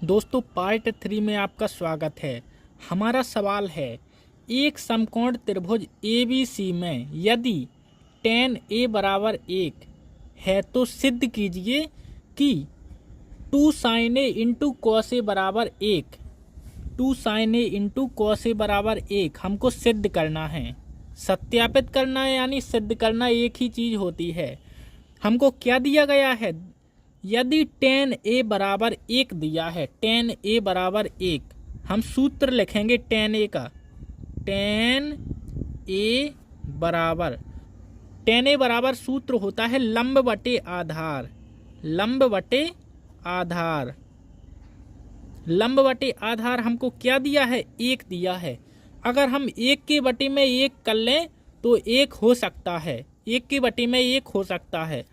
दोस्तों पार्ट 3 में आपका स्वागत है। हमारा सवाल है, एक समकोण त्रिभुज ABC में यदि tan A बराबर 1 है तो सिद्ध कीजिए कि 2 sin A into cos A बराबर 1 2 sin A into cos A बराबर 1 हमको सिद्ध करना है। सत्यापित करना है यानी सिद्ध करना एक ही चीज़ होती है। हमको क्या दिया गया है? यदि tan A बराबर 1 दिया है, tan A बराबर 1, हम सूत्र लिखेंगे tan A का। tan A बराबर सूत्र होता है लंब बटे आधार। लंब बटे आधार हमको क्या दिया है? 1 दिया है। अगर हम 1 के बटे में 1 कर लें तो 1 हो सकता है, 1 के बटे में 1 हो सकता है।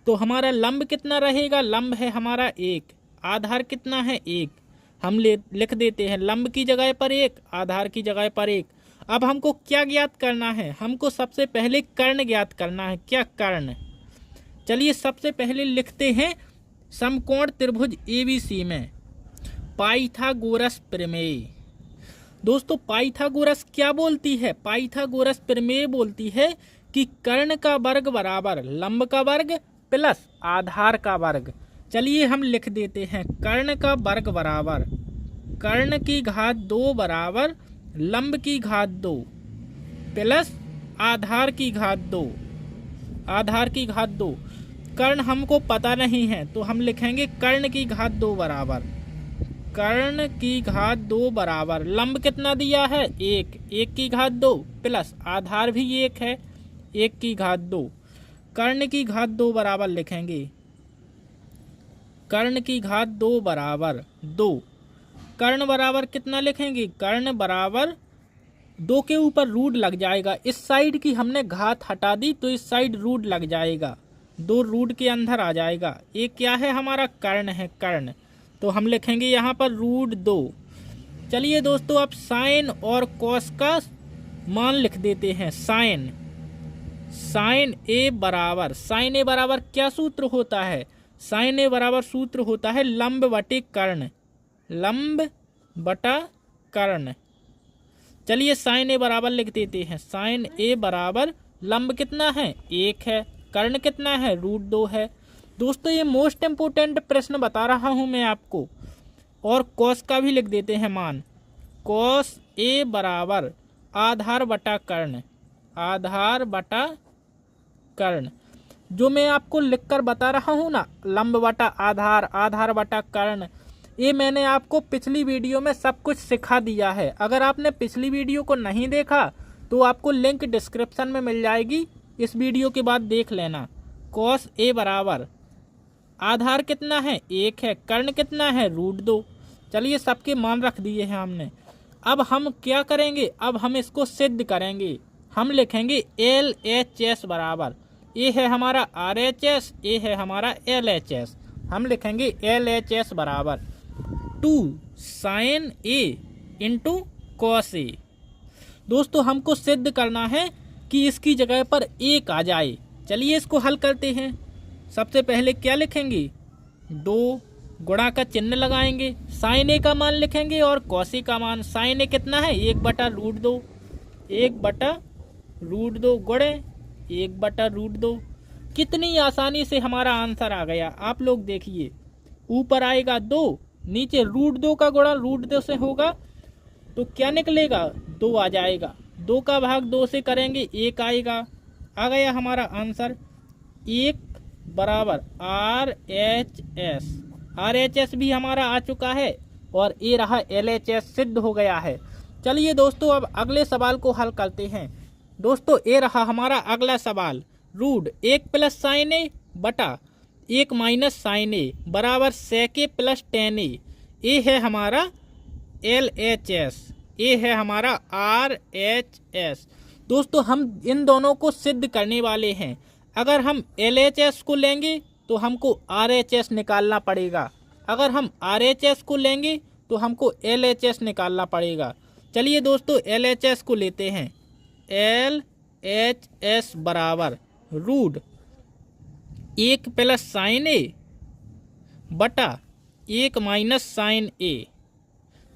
तो हमारा लंब कितना रहेगा? लंब है हमारा 1, आधार कितना है? 1। हम लिख देते हैं लंब की जगह पर 1, आधार की जगह पर 1। अब हमको क्या ज्ञात करना है? हमको सबसे पहले कर्ण ज्ञात करना है। क्या कर्ण? चलिए सबसे पहले लिखते हैं समकोण त्रिभुज ABC में पाइथागोरस प्रमेय। दोस्तों पाइथागोरस क्या बोलती है? पाइथागोरस प्रमेय बोलती है कि कर्ण का वर्ग बराबर लंब का वर्ग प्लस आधार का वर्ग। चलिए हम लिख देते हैं कर्ण का वर्ग बराबर कर्ण की घात 2 बराबर लंब की घात 2 प्लस आधार की घात 2। कर्ण हमको पता नहीं है तो हम लिखेंगे कर्ण की घात 2 बराबर लंब कितना दिया है? 1 की घात 2 प्लस आधार भी 1 है, 1 की घात 2। कर्ण की घात 2 बराबर लिखेंगे कर्ण की घात 2 बराबर 2। कर्ण बराबर कितना लिखेंगे? कर्ण बराबर 2 के ऊपर रूट लग जाएगा। इस साइड की हमने घात हटा दी तो इस साइड रूट लग जाएगा, 2 रूट के अंदर आ जाएगा। ये क्या है? हमारा कर्ण है, कर्ण। तो हम लिखेंगे यहाँ पर √2। चलिए दोस्तों अब साइन और कॉस का मान लिख देते हैं। साइन A बराबर क्या सूत्र होता है? साइन A बराबर सूत्र होता है लंब बटे कर्ण। चलिए साइन A बराबर लिख देते हैं। साइन A बराबर लंब कितना है? 1 है, कर्ण कितना है? √2 है। दोस्तों ये मोस्ट इम्पोर्टेंट प्रश्न बता रहा हूं मैं आपको। और कॉस का भी लिख देते हैं मान। कॉस A बराबर आधार बटा कर्ण। जो मैं आपको लिखकर बता रहा हूं ना, लंब बटा आधार बटा कर्ण, ये मैंने आपको पिछली वीडियो में सब कुछ सिखा दिया है। अगर आपने पिछली वीडियो को नहीं देखा तो आपको लिंक डिस्क्रिप्शन में मिल जाएगी, इस वीडियो के बाद देख लेना। कॉस A बराबर आधार कितना है? 1 है, कर्ण कितना है? √2। चलिए सबके मान रख दिए हैं हमने। अब हम क्या करेंगे? अब हम इसको सिद्ध करेंगे। हम लिखेंगे LHS बराबर, ये है हमारा RHS, ये है हमारा LHS। हम लिखेंगे LHS बराबर 2 sin A into cos A। दोस्तों हमको सिद्ध करना है कि इसकी जगह पर 1 आ जाए। चलिए इसको हल करते हैं। सबसे पहले क्या लिखेंगे? 2 गुणा का चिन्ह लगाएंगे, साइन A का मान लिखेंगे और cos A का मान। साइन A कितना है? 1/√2, 1/√2 गुणे 1/√2। कितनी आसानी से हमारा आंसर आ गया। आप लोग देखिए, ऊपर आएगा 2, नीचे √2 का गुणा √2 से होगा तो क्या निकलेगा? 2 आ जाएगा। 2 का भाग 2 से करेंगे 1 आएगा। आ गया हमारा आंसर। 1 बराबर RHS भी हमारा आ चुका है और ये रहा LHS, सिद्ध हो गया है। चलिए दोस्तों अब अगले सवाल को हल करते हैं। दोस्तों ये रहा हमारा अगला सवाल। √1 प्लस साइन A बटा 1 माइनस साइन A बराबर sec A plus tan A। ये है हमारा LHS, ये है हमारा RHS। दोस्तों हम इन दोनों को सिद्ध करने वाले हैं। अगर हम LHS को लेंगे तो हमको RHS निकालना पड़ेगा, अगर हम RHS को लेंगे तो हमको LHS निकालना पड़ेगा। चलिए दोस्तों LHS को लेते हैं। LHS बराबर √1 प्लस साइन A बटा 1 माइनस साइन ए।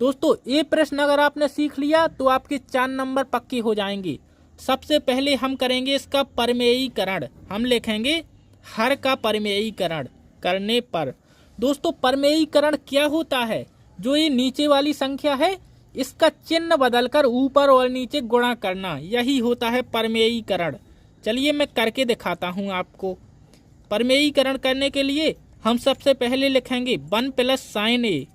दोस्तों ये प्रश्न अगर आपने सीख लिया तो आपके 4 नंबर पक्के हो जाएंगे। सबसे पहले हम करेंगे इसका परमेयीकरण। हम लिखेंगे हर का परमेयीकरण करने पर। दोस्तों परमेयीकरण क्या होता है? जो ये नीचे वाली संख्या है इसका चिन्ह बदलकर ऊपर और नीचे गुणा करना, यही होता है परमेयीकरण। चलिए मैं करके दिखाता हूँ आपको। परमेयीकरण करने के लिए हम सबसे पहले लिखेंगे 1 प्लस साइन ए,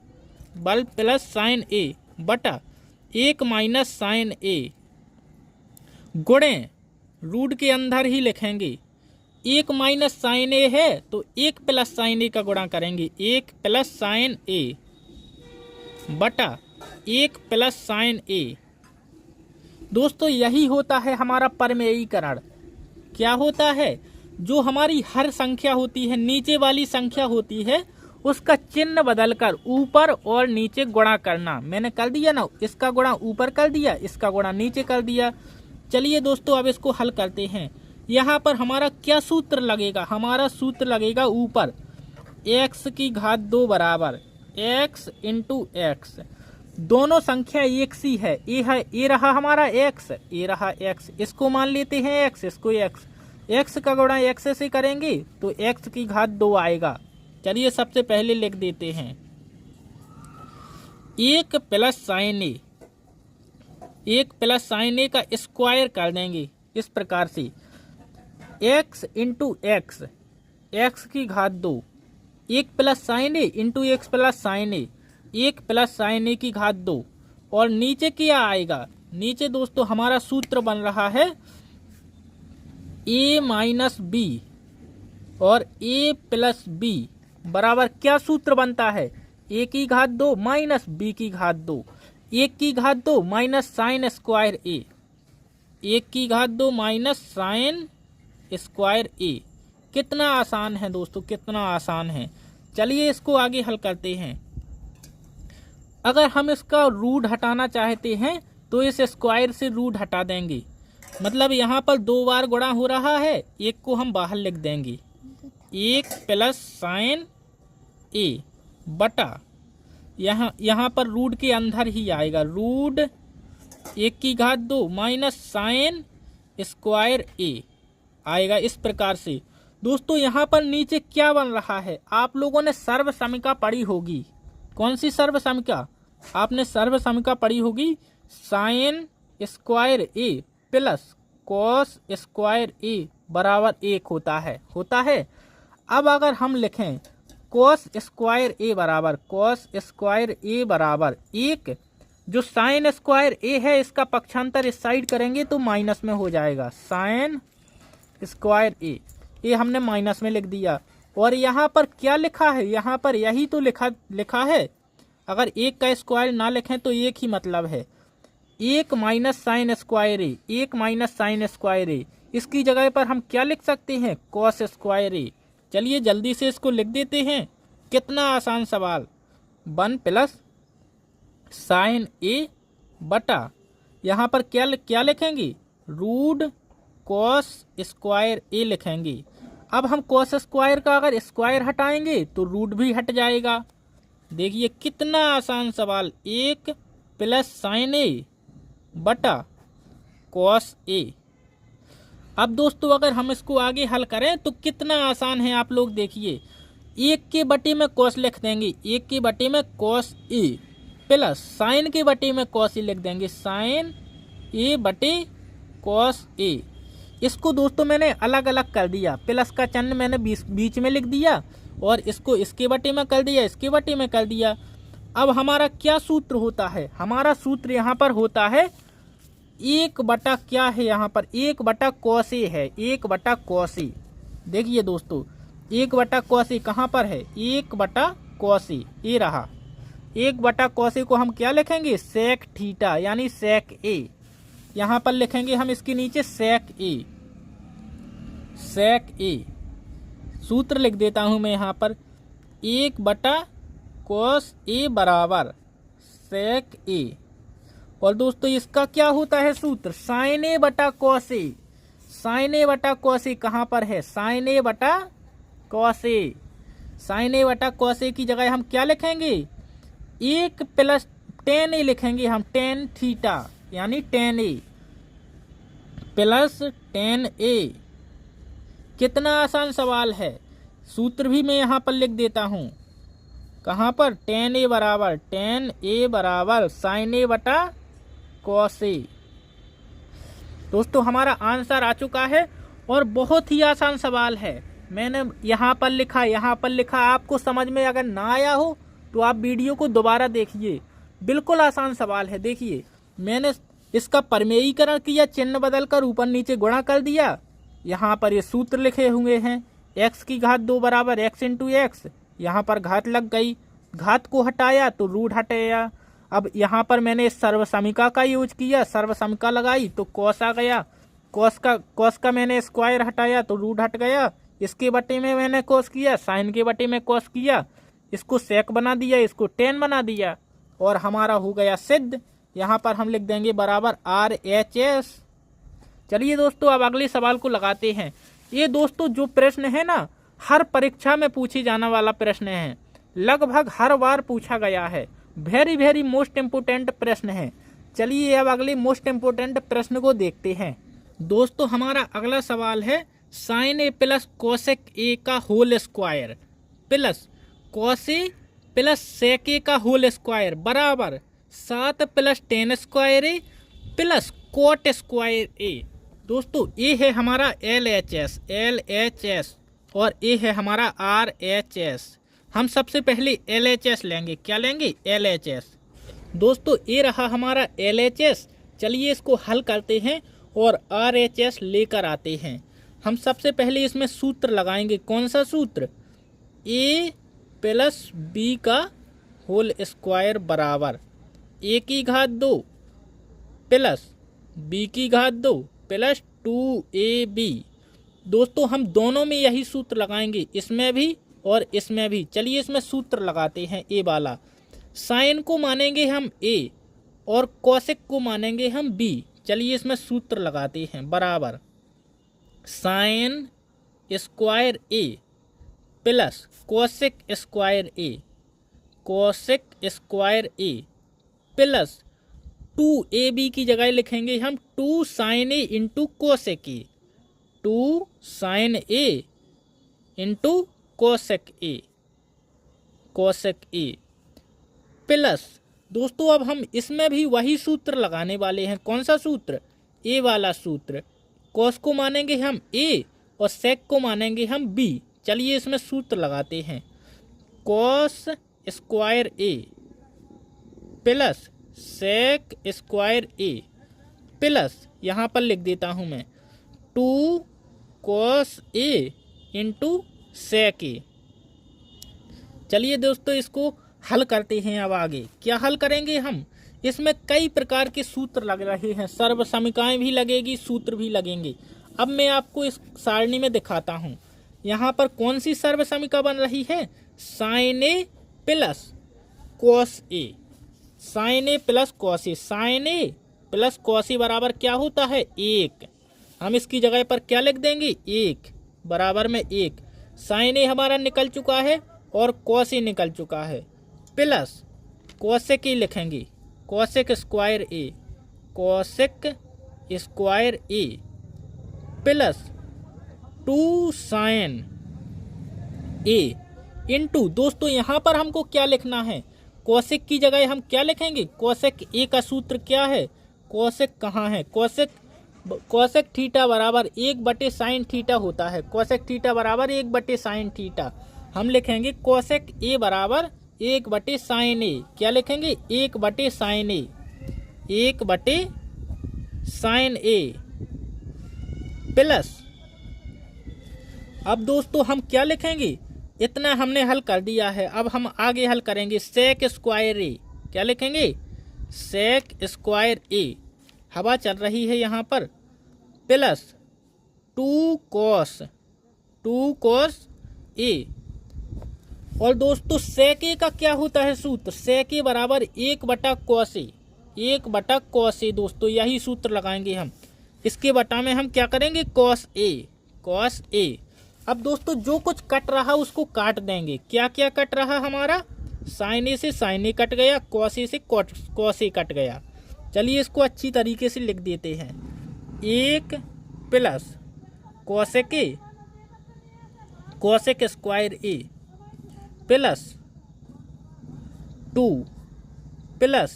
1 प्लस साइन ए बटा 1 माइनस साइन ए, गुणे रूट के अंदर ही लिखेंगे 1 माइनस साइन ए है तो 1 प्लस साइन ए का गुणा करेंगे, 1 प्लस साइन ए बटा 1 प्लस साइन ए। दोस्तों यही होता है हमारा परमेयीकरण। क्या होता है? जो हमारी हर संख्या होती है, नीचे वाली संख्या होती है, उसका चिन्ह बदलकर ऊपर और नीचे गुणा करना। मैंने कर दिया ना, इसका गुणा ऊपर कर दिया, इसका गुणा नीचे कर दिया। चलिए दोस्तों अब इसको हल करते हैं। यहाँ पर हमारा क्या सूत्र लगेगा? हमारा सूत्र लगेगा ऊपर x की घात 2 बराबर x इंटू एक्स। दोनों संख्या एक सी है, ये रहा हमारा x, ये रहा x, इसको मान लेते हैं x, इसको x का गुणा x से करेंगे तो x की घात 2 आएगा। चलिए सबसे पहले लिख देते हैं 1 प्लस साइन ए, 1 प्लस साइन ए का स्क्वायर कर देंगे इस प्रकार से x इंटू एक्स, एक्स की घात 2, 1 plus sign a into x plus sign A, 1 plus sign ए की घात 2। और नीचे क्या आएगा? नीचे दोस्तों हमारा सूत्र बन रहा है a माइनस बी और a प्लस बी बराबर क्या सूत्र बनता है? a की घात 2 माइनस b की घात 2, 1 की घात 2 माइनस साइन स्क्वायर a, 1 की घात 2 माइनस साइन स्क्वायर a। कितना आसान है दोस्तों, कितना आसान है। चलिए इसको आगे हल करते हैं। अगर हम इसका रूट हटाना चाहते हैं तो इस स्क्वायर से रूट हटा देंगे, मतलब यहाँ पर 2 बार गुणा हो रहा है, एक को हम बाहर लिख देंगे 1 प्लस साइन ए बटा यहाँ पर रूट के अंदर ही आएगा रूट 1 की घात 2 माइनस साइन स्क्वायर ए आएगा इस प्रकार से। दोस्तों यहाँ पर नीचे क्या बन रहा है? आप लोगों ने सर्वसमिका पढ़ी होगी। कौन सी सर्वसमिका? आपने सर्वसमिका पढ़ी होगी sine square a plus cos square ए बराबर 1 होता है। अब अगर हम लिखें कॉस स्क्वायर ए बराबर 1, जो साइन स्क्वायर ए है इसका पक्षांतर इस साइड करेंगे तो माइनस में हो जाएगा, साइन स्क्वायर ए, ये हमने माइनस में लिख दिया। और यहाँ पर क्या लिखा है? यहाँ पर यही तो लिखा है। अगर 1 का स्क्वायर ना लिखें तो एक ही मतलब है, 1 माइनस साइन स्क्वायर ए, 1 माइनस साइन स्क्वायर ए। इसकी जगह पर हम क्या लिख सकते हैं? कॉस स्क्वायर ए। चलिए जल्दी से इसको लिख देते हैं। कितना आसान सवाल। 1 प्लस साइन ए बटा यहाँ पर क्या लिखेंगे? रूट कॉस स्क्वायर ए लिखेंगे। अब हम कॉस स्क्वायर का अगर स्क्वायर हटाएंगे तो रूट भी हट जाएगा। देखिए कितना आसान सवाल, 1 प्लस साइन ए बटा कॉस ए। अब दोस्तों अगर हम इसको आगे हल करें तो कितना आसान है, आप लोग देखिए। 1 के बटे में कॉस लिख देंगे, 1 के बटे में कॉस ए प्लस साइन के बटे में कॉस ए लिख देंगे, साइन ए बटे कॉस ए। इसको दोस्तों मैंने अलग अलग कर दिया, प्लस का चिन्ह मैंने बीच में लिख दिया और इसको इसके बटे में कर दिया, इसके बटे में कर दिया। अब हमारा क्या सूत्र होता है? हमारा सूत्र यहाँ पर होता है 1 बटा क्या है? यहाँ पर 1 बटा कॉस ए है, 1 बटा कॉस ए। देखिए दोस्तों 1 बटा कॉस ए कहाँ पर है? 1 बटा कॉस ए, ये रहा। 1 बटा कॉस ए को हम क्या लिखेंगे? सेक थीटा यानी सेक ए। यहाँ पर लिखेंगे हम इसके नीचे सेक ए, सेक ए। सूत्र लिख देता हूँ मैं यहाँ पर 1 बटा कॉस ए बराबर सेक ए। और दोस्तों इसका क्या होता है सूत्र? साइन ए बटा कॉस ए। साइन ए बटा कॉस ए कहाँ पर है? साइन ए बटा कॉस ए। साइन ए बटा कॉस ए की जगह हम क्या लिखेंगे, 1 प्लस टेन ए लिखेंगे हम, टेन थीटा यानी टेन ए प्लस टेन ए। कितना आसान सवाल है। सूत्र भी मैं यहाँ पर लिख देता हूँ, कहाँ पर, टेन ए बराबर साइन ए बटा कॉस ए। दोस्तों हमारा आंसर आ चुका है और बहुत ही आसान सवाल है। मैंने यहाँ पर लिखा, आपको समझ में अगर ना आया हो तो आप वीडियो को दोबारा देखिए, बिल्कुल आसान सवाल है। देखिए मैंने इसका परमेयीकरण किया, चिन्ह बदलकर ऊपर नीचे गुणा कर दिया। यहाँ पर ये सूत्र लिखे हुए हैं, x की घात 2 बराबर x इंटू एक्स, यहाँ पर घात लग गई, घात को हटाया तो रूट हट गया। अब यहाँ पर मैंने सर्वसमिका का यूज किया, सर्वसमिका लगाई तो कॉस आ गया, कॉस का मैंने स्क्वायर हटाया तो रूट हट गया। इसके बटे में मैंने कॉस किया, साइन के बटे में कॉस किया, इसको सेक बना दिया, इसको टेन बना दिया और हमारा हो गया सिद्ध। यहाँ पर हम लिख देंगे बराबर RHS। चलिए दोस्तों अब अगले सवाल को लगाते हैं। ये दोस्तों जो प्रश्न है ना, हर परीक्षा में पूछी जाने वाला प्रश्न है, लगभग हर बार पूछा गया है, वेरी वेरी मोस्ट इम्पोर्टेंट प्रश्न है। चलिए अब अगले मोस्ट इम्पोर्टेंट प्रश्न को देखते हैं। दोस्तों हमारा अगला सवाल है, sin a plus cosec a का whole square plus cos a plus sec a का होल स्क्वायर बराबर 7 plus tan square a plus cot square a. दोस्तों ए है हमारा LHS और ए है हमारा RHS। हम सबसे पहले LHS लेंगे, क्या लेंगे, LHS। दोस्तों ए रहा हमारा LHS, चलिए इसको हल करते हैं और RHS लेकर आते हैं। हम सबसे पहले इसमें सूत्र लगाएंगे, कौन सा सूत्र, a प्लस बी का होल स्क्वायर बराबर a की घात 2 प्लस b की घात 2 प्लस 2ab। दोस्तों हम दोनों में यही सूत्र लगाएंगे, इसमें भी और इसमें भी। चलिए इसमें सूत्र लगाते हैं। a वाला, साइन को मानेंगे हम a और कोसेक को मानेंगे हम b। चलिए इसमें सूत्र लगाते हैं, बराबर sin square a plus cosec square a, cosec square a plus 2ab की जगह लिखेंगे हम 2 sin a into cosec a, 2 sin a into cosec a, cosec a plus. दोस्तों अब हम इसमें भी वही सूत्र लगाने वाले हैं, कौन सा सूत्र, ए वाला सूत्र। कॉस को मानेंगे हम a और सेक को मानेंगे हम b। चलिए इसमें सूत्र लगाते हैं, cos square a plus sec square a plus, यहाँ पर लिख देता हूँ मैं 2 cos a into sec a। चलिए दोस्तों इसको हल करते हैं। अब आगे क्या हल करेंगे हम, इसमें कई प्रकार के सूत्र लग रहे हैं, सर्वसमिकाएं भी लगेगी, सूत्र भी लगेंगे। अब मैं आपको इस सारणी में दिखाता हूँ, यहाँ पर कौन सी सर्वसमिका बन रही है, sin a plus cos A, sign a plus cos A. Sign a plus cos ए बराबर क्या होता है, 1। हम इसकी जगह पर क्या लिख देंगे, 1 बराबर में 1। साइन ए हमारा निकल चुका है और कॉस ए निकल चुका है, प्लस कोसेक ए लिखेंगे, cosec square A, cosec square a plus 2 sin a into. दोस्तों यहाँ पर हमको क्या लिखना है, कोसेक की जगह हम क्या लिखेंगे, कोसेक ए का सूत्र क्या है, कोसेक कहाँ है, कोसेक थीटा बराबर 1/साइन थीटा होता है, कोसेक थीटा बराबर 1/साइन थीटा। हम लिखेंगे कोसेक ए बराबर 1/साइन ए, क्या लिखेंगे, 1/साइन ए, 1/साइन ए प्लस। अब दोस्तों हम क्या लिखेंगे, इतना हमने हल कर दिया है, अब हम आगे हल करेंगे सेक स्क्वायर ए, क्या लिखेंगे, सेक स्क्वायर ए, हवा चल रही है यहाँ पर, प्लस 2 कॉस ए। और दोस्तों सेक ए का क्या होता है सूत्र, सेक ए बराबर 1/कॉस ए, 1/कॉस ए। दोस्तों यही सूत्र लगाएंगे हम, इसके बटा में हम क्या करेंगे, कॉस ए। अब दोस्तों जो कुछ कट रहा उसको काट देंगे। क्या क्या कट रहा हमारा, साइन ए से साइन ए कट गया, कॉस ए से कॉस ए कट गया। चलिए इसको अच्छी तरीके से लिख देते हैं। 1 plus cosec a cosec square a plus 2 plus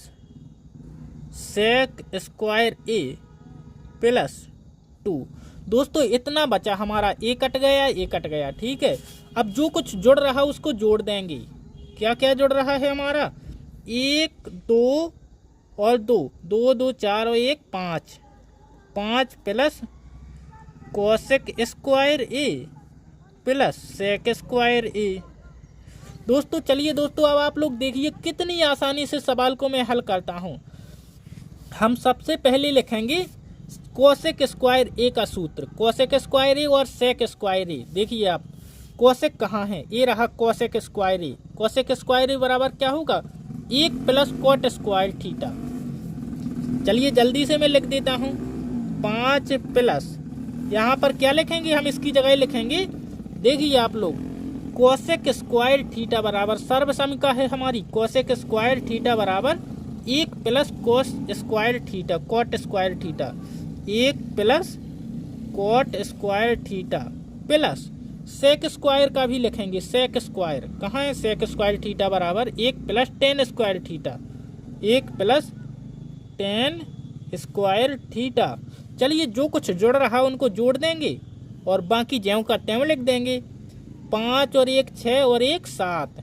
sec square a plus 2। दोस्तों इतना बचा हमारा, ए कट गया, ए कट गया, ठीक है। अब जो कुछ जुड़ रहा उसको जोड़ देंगे। क्या क्या जुड़ रहा है हमारा, 1 2 और 2 2 2 4 और 1 5 5 plus cosec square a plus sec square a. दोस्तों चलिए दोस्तों अब आप लोग देखिए कितनी आसानी से सवाल को मैं हल करता हूँ। हम सबसे पहले लिखेंगे कॉसेक स्क्वायर ए का सूत्र, कॉसेक स्क्वायर ए और सेक स्क्वायर ए। देखिए आप कॉसेक कहाँ है, ये रहा कॉसेक स्क्वायर ए। कॉसेक स्क्वायर ए बराबर क्या होगा, 1 प्लस कॉट स्क्वायर थीटा। चलिए जल्दी से मैं लिख देता हूँ, 5 प्लस, यहाँ पर क्या लिखेंगे हम, इसकी जगह लिखेंगे, देखिए आप लोग कॉसेक स्क्वायर थीटा बराबर सर्वसमिका है हमारी, कॉसेक स्क्वायर थीटा बराबर 1 plus cos square theta cot square theta, 1 plus cot square theta plus sec square का भी लिखेंगे, सेक स्क्वायर कहाँ है, सेक स्क्वायर थीटा बराबर 1 plus tan square theta, 1 plus tan square theta. चलिए जो कुछ जुड़ रहा उनको जोड़ देंगे और बाकी ज्यों का त्यों लिख देंगे। 5 और 1 6 और 1 7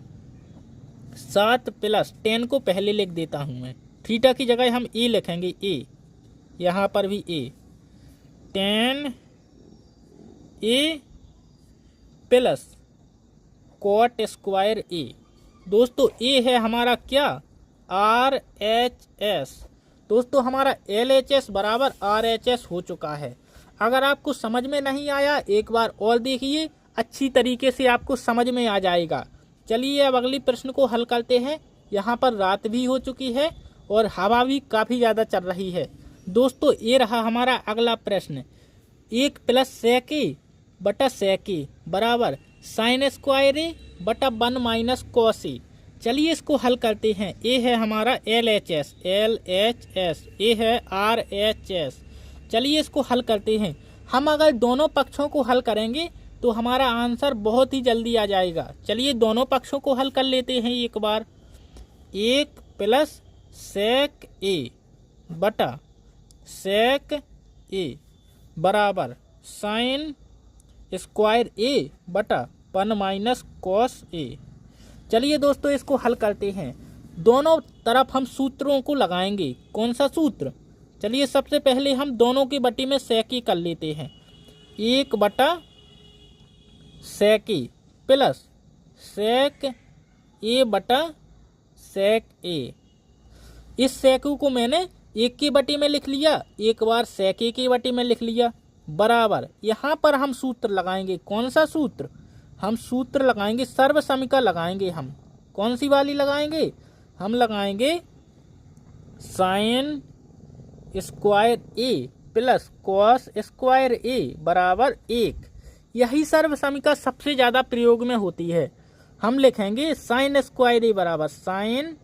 7 प्लस 10 को पहले लिख देता हूँ मैं, थीटा की जगह हम ए लिखेंगे, ए यहाँ पर भी ए, 10 ए प्लस कॉट स्क्वायर ए। दोस्तों ए है हमारा क्या, RHS। दोस्तों हमारा LHS बराबर RHS हो चुका है। अगर आपको समझ में नहीं आया एक बार और देखिए, अच्छी तरीके से आपको समझ में आ जाएगा। चलिए अब अगली प्रश्न को हल करते हैं। यहाँ पर रात भी हो चुकी है और हवा भी काफ़ी ज़्यादा चल रही है। दोस्तों ये रहा हमारा अगला प्रश्न, 1 प्लस सेक ए बटा सेक ए बराबर साइन स्क्वायर ए बटा 1 माइनस कॉस ए। चलिए इसको हल करते हैं। ए है हमारा LHS, ए है RHS। चलिए इसको हल करते हैं। हम अगर दोनों पक्षों को हल करेंगे तो हमारा आंसर बहुत ही जल्दी आ जाएगा। चलिए दोनों पक्षों को हल कर लेते हैं एक बार। 1 प्लस सेक ए बटा सेक ए बराबर साइन स्क्वायर ए बटा 1 माइनस कॉस ए। चलिए दोस्तों इसको हल करते हैं। दोनों तरफ हम सूत्रों को लगाएंगे। कौन सा सूत्र, चलिए सबसे पहले हम दोनों की बटी में सेक ए कर लेते हैं। 1 बटा सेक ए प्लस सेक ए बटा सेक ए। इस सेक को मैंने 1 की बटी में लिख लिया, एक बार सेक ए की बटी में लिख लिया, बराबर यहाँ पर हम सूत्र लगाएंगे। कौन सा सूत्र, हम सूत्र लगाएंगे, सर्वसमिका लगाएंगे। हम कौन सी वाली लगाएंगे, हम लगाएंगे sine square a plus cos square ए बराबर 1। यही सर्वसमिका सबसे ज़्यादा प्रयोग में होती है। हम लिखेंगे साइन स्क्वायर ए बराबर साइन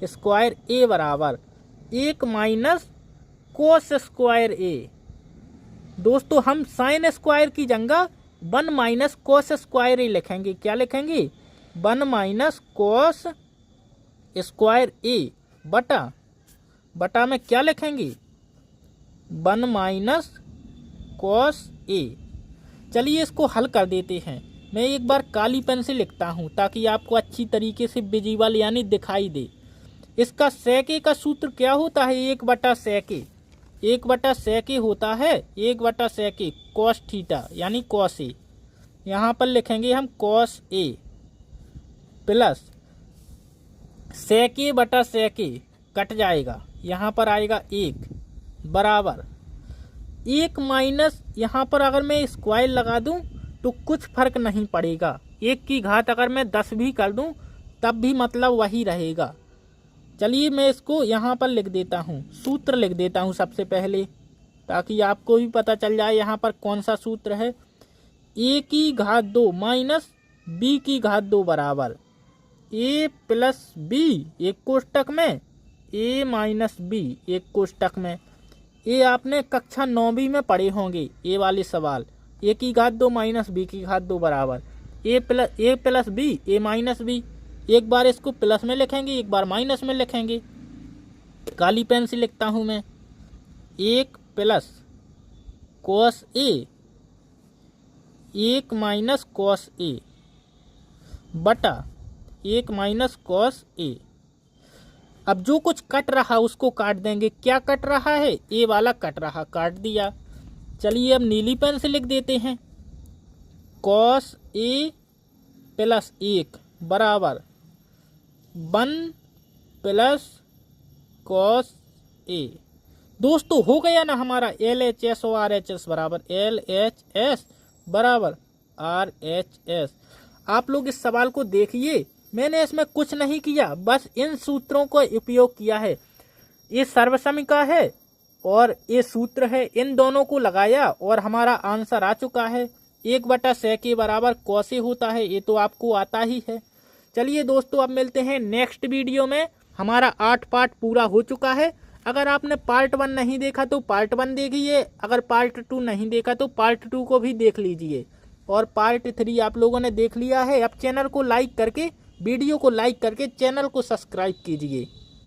स्क्वायर ए बराबर 1 माइनस कोस स्क्वायर ए। दोस्तों हम साइन स्क्वायर की जगह 1 माइनस कोस स्क्वायर ए लिखेंगे। क्या लिखेंगे, 1 माइनस कोस स्क्वायर ए बटा में क्या लिखेंगे, 1 माइनस कोस ए। चलिए इसको हल कर देते हैं। मैं एक बार काली पेन से लिखता हूँ ताकि आपको अच्छी तरीके से विजिबल यानी दिखाई दे। इसका सेक ए का सूत्र क्या होता है, 1 बटा सेक ए, 1 बटा सेक ए होता है 1 बटा सेक ए कॉस थीटा यानी कॉस ए। यहाँ पर लिखेंगे हम कॉस ए प्लस सेक ए बटा सेक ए कट जाएगा, यहाँ पर आएगा 1 बराबर 1 माइनस, यहाँ पर अगर मैं स्क्वायर लगा दूं तो कुछ फर्क नहीं पड़ेगा। 1 की घात अगर मैं 10 भी कर दूं तब भी मतलब वही रहेगा। चलिए मैं इसको यहाँ पर लिख देता हूँ, सूत्र लिख देता हूँ सबसे पहले ताकि आपको भी पता चल जाए यहाँ पर कौन सा सूत्र है। ए की घात 2 माइनस बी की घात 2 बराबर ए प्लस बी एक कोष्टक में ए माइनस बी एक कोष्टक में। ये आपने कक्षा 9वीं में पढ़े होंगे ये वाले सवाल। ए की घात 2 माइनस बी की घात 2 बराबर ए प्लस बी ए माइनस बी। एक बार इसको प्लस में लिखेंगे, एक बार माइनस में लिखेंगे। काली पेन से लिखता हूं मैं। 1 plus cos A 1 minus cos A बटा 1 माइनस कॉस ए। अब जो कुछ कट रहा उसको काट देंगे। क्या कट रहा है? ए वाला कट रहा, काट दिया। चलिए अब नीली पेन से लिख देते हैं। कॉस ए प्लस 1 बराबर 1 प्लस कॉस ए। दोस्तों हो गया ना हमारा LHS और RHS बराबर LHS बराबर RHS। आप लोग इस सवाल को देखिए, मैंने इसमें कुछ नहीं किया, बस इन सूत्रों का उपयोग किया है। ये सर्वसमीका है और ये सूत्र है, इन दोनों को लगाया और हमारा आंसर आ चुका है। 1/6 के बराबर कौसे होता है, ये तो आपको आता ही है। चलिए दोस्तों अब मिलते हैं नेक्स्ट वीडियो में। हमारा 8 पार्ट पूरा हो चुका है। अगर आपने पार्ट 1 नहीं देखा तो पार्ट 1 देखिए, अगर पार्ट 2 नहीं देखा तो पार्ट 2 को भी देख लीजिए। और पार्ट 3 आप लोगों ने देख लिया है। अब चैनल को लाइक करके, वीडियो को लाइक करके चैनल को सब्सक्राइब कीजिए।